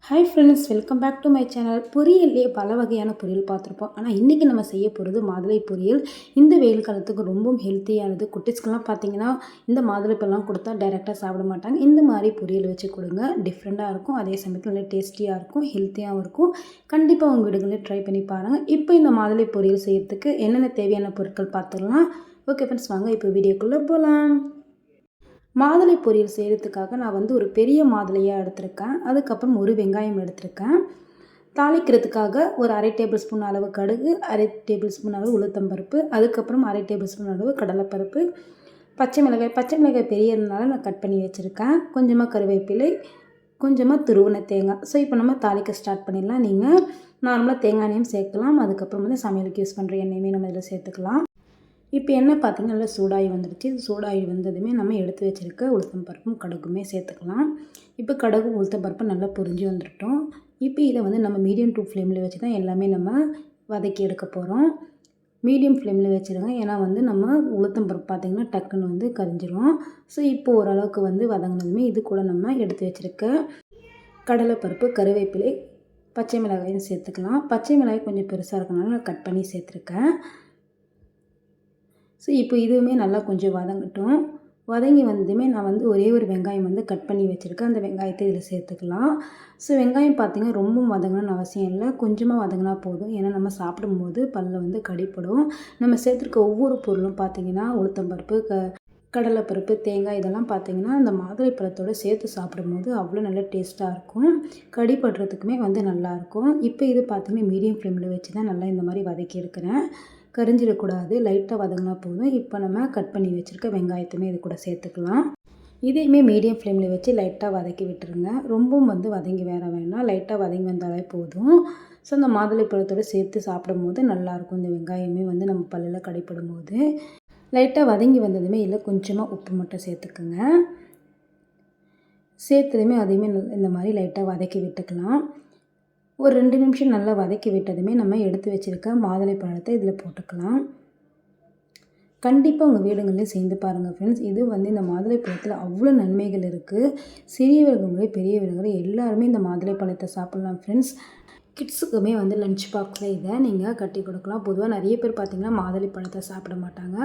Hi friends, welcome back to my channel. பொரியல்லையே பல வகையான பொரியல் பார்த்துருப்போம். ஆனால் இன்றைக்கி நம்ம செய்ய போகிறது மாதுளை பொரியல். இந்த வெயில் காலத்துக்கு ரொம்பவும் ஹெல்த்தியானது. குட்டீஸ்க்கெல்லாம் பார்த்தீங்கன்னா இந்த மாதுளைப்பழம் கொடுத்தா டைரெக்டாக சாப்பிட மாட்டாங்க. இந்த மாதிரி பொரியல் வச்சு கொடுங்க. டிஃப்ரெண்ட்டாக இருக்கும், அதே சமயத்தில் நல்லா டேஸ்டியாக இருக்கும், ஹெல்த்தியாகவும் இருக்கும். கண்டிப்பாக உங்கள் வீடுகளில் ட்ரை பண்ணி பாருங்கள். இப்போ இந்த மாதுளை பொரியல் செய்யறதுக்கு என்னென்ன தேவையான பொருட்கள் பார்த்துடலாம். ஓகே ஃப்ரெண்ட்ஸ், வாங்க இப்போ வீடியோக்குள்ளே போகலாம். மாதுளை பொரியல் செய்கிறதுக்காக நான் ஒரு பெரிய மாதுளையாக எடுத்திருக்கேன். அதுக்கப்புறம் ஒரு வெங்காயம் எடுத்திருக்கேன். தாளிக்கிறதுக்காக ஒரு அரை டேபிள் ஸ்பூன் அளவு கடுகு, அரை டேபிள் ஸ்பூன் அளவு உளுத்தம்பருப்பு, அதுக்கப்புறம் அரை டேபிள் ஸ்பூன் அளவு கடலைப்பருப்பு, பச்சை மிளகாய் பெரியதுனால நான் கட் பண்ணி வச்சுருக்கேன். கொஞ்சமாக கருவேப்பிலை, கொஞ்சமாக துருவின தேங்காய். ஸோ இப்போ நம்ம தாளிக்க ஸ்டார்ட் பண்ணிடலாம். நீங்கள் நார்மலாக தேங்காய் எண்ணெயும் சேர்க்கலாம். அதுக்கப்புறம் சமையலுக்கு யூஸ் பண்ணுற எண்ணெயுமே நம்ம இதில் சேர்த்துக்கலாம். இப்போ எண்ணெய் பார்த்திங்கன்னா நல்லா சூடாகி வந்துடுச்சு. சூடாகி வந்ததுமே நம்ம எடுத்து வச்சுருக்க உளுத்தம் பருப்பும் கடுகுமே சேர்த்துக்கலாம். இப்போ கடுகு உளுத்தம் பருப்பு நல்லா பொரிஞ்சு வந்துட்டோம். இப்போ இதை நம்ம மீடியம் டு ஃப்ளேமில் வச்சு தான் எல்லாமே நம்ம வதக்கி எடுக்க போகிறோம். மீடியம் ஃப்ளேமில் வச்சுருங்க. ஏன்னா நம்ம உளுத்தம் பருப்பு பார்த்திங்கன்னா டக்குன்னு கரிஞ்சிரும். ஸோ இப்போ ஓரளவுக்கு வதங்கினதுமே இது கூட நம்ம எடுத்து வச்சுருக்க கடலைப்பருப்பு, கருவேப்பிலை, பச்சை மிளகாயும் சேர்த்துக்கலாம். பச்சை மிளகாய் கொஞ்சம் பெருசாக இருக்கனால நான் கட் பண்ணி சேர்த்துருக்கேன். ஸோ இப்போ இதுவுமே நல்லா கொஞ்சம் வதங்கட்டும். வதங்கி வந்ததுமே நான் ஒரே ஒரு வெங்காயம் கட் பண்ணி வச்சுருக்கேன். அந்த வெங்காயத்தை இதில் சேர்த்துக்கலாம். ஸோ வெங்காயம் பார்த்திங்கன்னா ரொம்ப வதங்கணும்னு அவசியம் இல்லை, கொஞ்சமாக வதங்கினா போதும். ஏன்னா நம்ம சாப்பிடும்போது பல்ல கடிப்படும். நம்ம சேர்த்துருக்க ஒவ்வொரு பொருளும் பார்த்திங்கன்னா உளுத்தம்பருப்பு, கடலைப்பருப்பு, தேங்காய் இதெல்லாம் பார்த்திங்கன்னா அந்த மாதுளை பழத்தோடு சேர்த்து சாப்பிடும்போது அவ்வளோ நல்ல டேஸ்ட்டாக இருக்கும். கடிப்படுறதுக்குமே நல்லாயிருக்கும். இப்போ இது பார்த்திங்கன்னா மீடியம் ஃப்ளேமில் வச்சு தான் நல்லா இந்த மாதிரி வதக்கி எடுக்கிறேன். கரிஞ்சிடக்கூடாது, லைட்டாக வதங்கினா போதும். இப்போ நம்ம கட் பண்ணி வச்சுருக்க வெங்காயத்தையுமே இது கூட சேர்த்துக்கலாம். இதையுமே மீடியம் ஃப்ளேமில் வச்சு லைட்டாக வதக்கி விட்டுருங்க. ரொம்பவும் வதங்கி வேண்டாம், லைட்டாக வதங்கி வந்தாலே போதும். ஸோ அந்த மாதுளை பழத்தோடு சேர்த்து சாப்பிடும்போது நல்லாயிருக்கும். இந்த வெங்காயமே நம்ம பல்லில் கடிப்படும் போது லைட்டாக வதங்கி வந்ததுமே இல்லை கொஞ்சமாக உப்பு மட்டும் சேர்த்துக்குங்க. சேர்த்ததுமே அதையுமே இந்த மாதிரி லைட்டாக வதக்கி விட்டுக்கலாம். ஒரு 2 நிமிஷம் நல்லா வதக்கி விட்டதுமே நம்ம எடுத்து வச்சுருக்க மாதுளை பழத்தை இதில் போட்டுக்கலாம். கண்டிப்பாக உங்கள் வீடுகளில் செய்து பாருங்கள் ஃப்ரெண்ட்ஸ். இது இந்த மாதுளை பழத்தில் அவ்வளோ நன்மைகள் இருக்குது. சிறியவர்கள் முதல் பெரியவர்கள் எல்லாருமே இந்த மாதுளை பழத்தை சாப்பிட்லாம் ஃப்ரெண்ட்ஸ். கிட்ஸுக்குமே லஞ்ச் பாக்ஸில் இதை நீங்கள் கட்டி கொடுக்கலாம். பொதுவாக நிறைய பேர் பார்த்திங்கன்னா மாதுளை பழத்தை சாப்பிட மாட்டாங்க.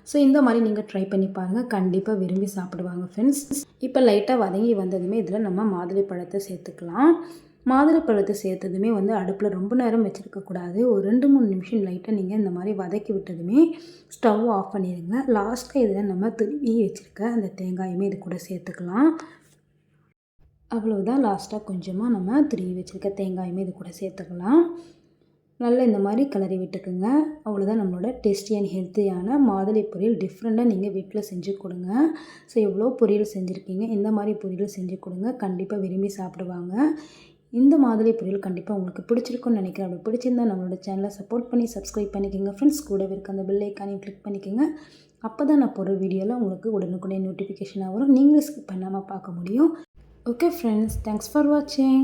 ஸோ இந்த மாதிரி நீங்கள் ட்ரை பண்ணி பாருங்கள், கண்டிப்பாக விரும்பி சாப்பிடுவாங்க ஃப்ரெண்ட்ஸ். இப்போ லைட்டாக வதங்கி வந்ததுமே இதில் நம்ம மாதுளை பழத்தை சேர்த்துக்கலாம். மாதுளை பழத்தை சேர்த்ததுமே அடுப்பில் ரொம்ப நேரம் வச்சுருக்கக்கூடாது. ஒரு 2-3 நிமிஷம் லைட்டாக நீங்கள் இந்த மாதிரி வதக்கி விட்டதுமே ஸ்டவ் ஆஃப் பண்ணிடுங்க. லாஸ்ட்டாக இதில் நம்ம துருவி வச்சுருக்க அந்த தேங்காயுமே இது கூட சேர்த்துக்கலாம். அவ்வளோதான், லாஸ்ட்டாக கொஞ்சமாக நம்ம துருவி வச்சுருக்க தேங்காயுமே இது கூட சேர்த்துக்கலாம். நல்லா இந்த மாதிரி கிளறி விட்டுக்குங்க. அவ்வளோதான், நம்மளோட டேஸ்டி அண்ட் ஹெல்த்தியான மாதுளை பொரியல் டிஃப்ரெண்ட்டாக நீங்கள் வீட்டில் செஞ்சு கொடுங்க. ஸோ எவ்வளோ பொரியல் செஞ்சுருக்கீங்க, இந்த மாதிரி பொரியல் செஞ்சு கொடுங்க, கண்டிப்பாக விரும்பி சாப்பிடுவாங்க. இந்த மாதுளை பொரியல் கண்டிப்பாக உங்களுக்கு பிடிச்சிருக்குன்னு நினைக்கிறேன். அப்படி பிடிச்சிருந்தால் நம்மளோட சேனலை சப்போர்ட் பண்ணி சப்ஸ்கிரைப் பண்ணிக்கோங்க ஃப்ரெண்ட்ஸ். கூடவே இருக்க அந்த பெல் ஐக்கானையும் கிளிக் பண்ணிக்கோங்க. அப்போ தான் நான் போகிற வீடியோவில் உங்களுக்கு உடனுக்குடனே நோட்டிஃபிகேஷனாக வரும். நீங்களும் ஸ்கிப் பண்ணாமல் பார்க்க முடியும். Okay friends, thanks for watching.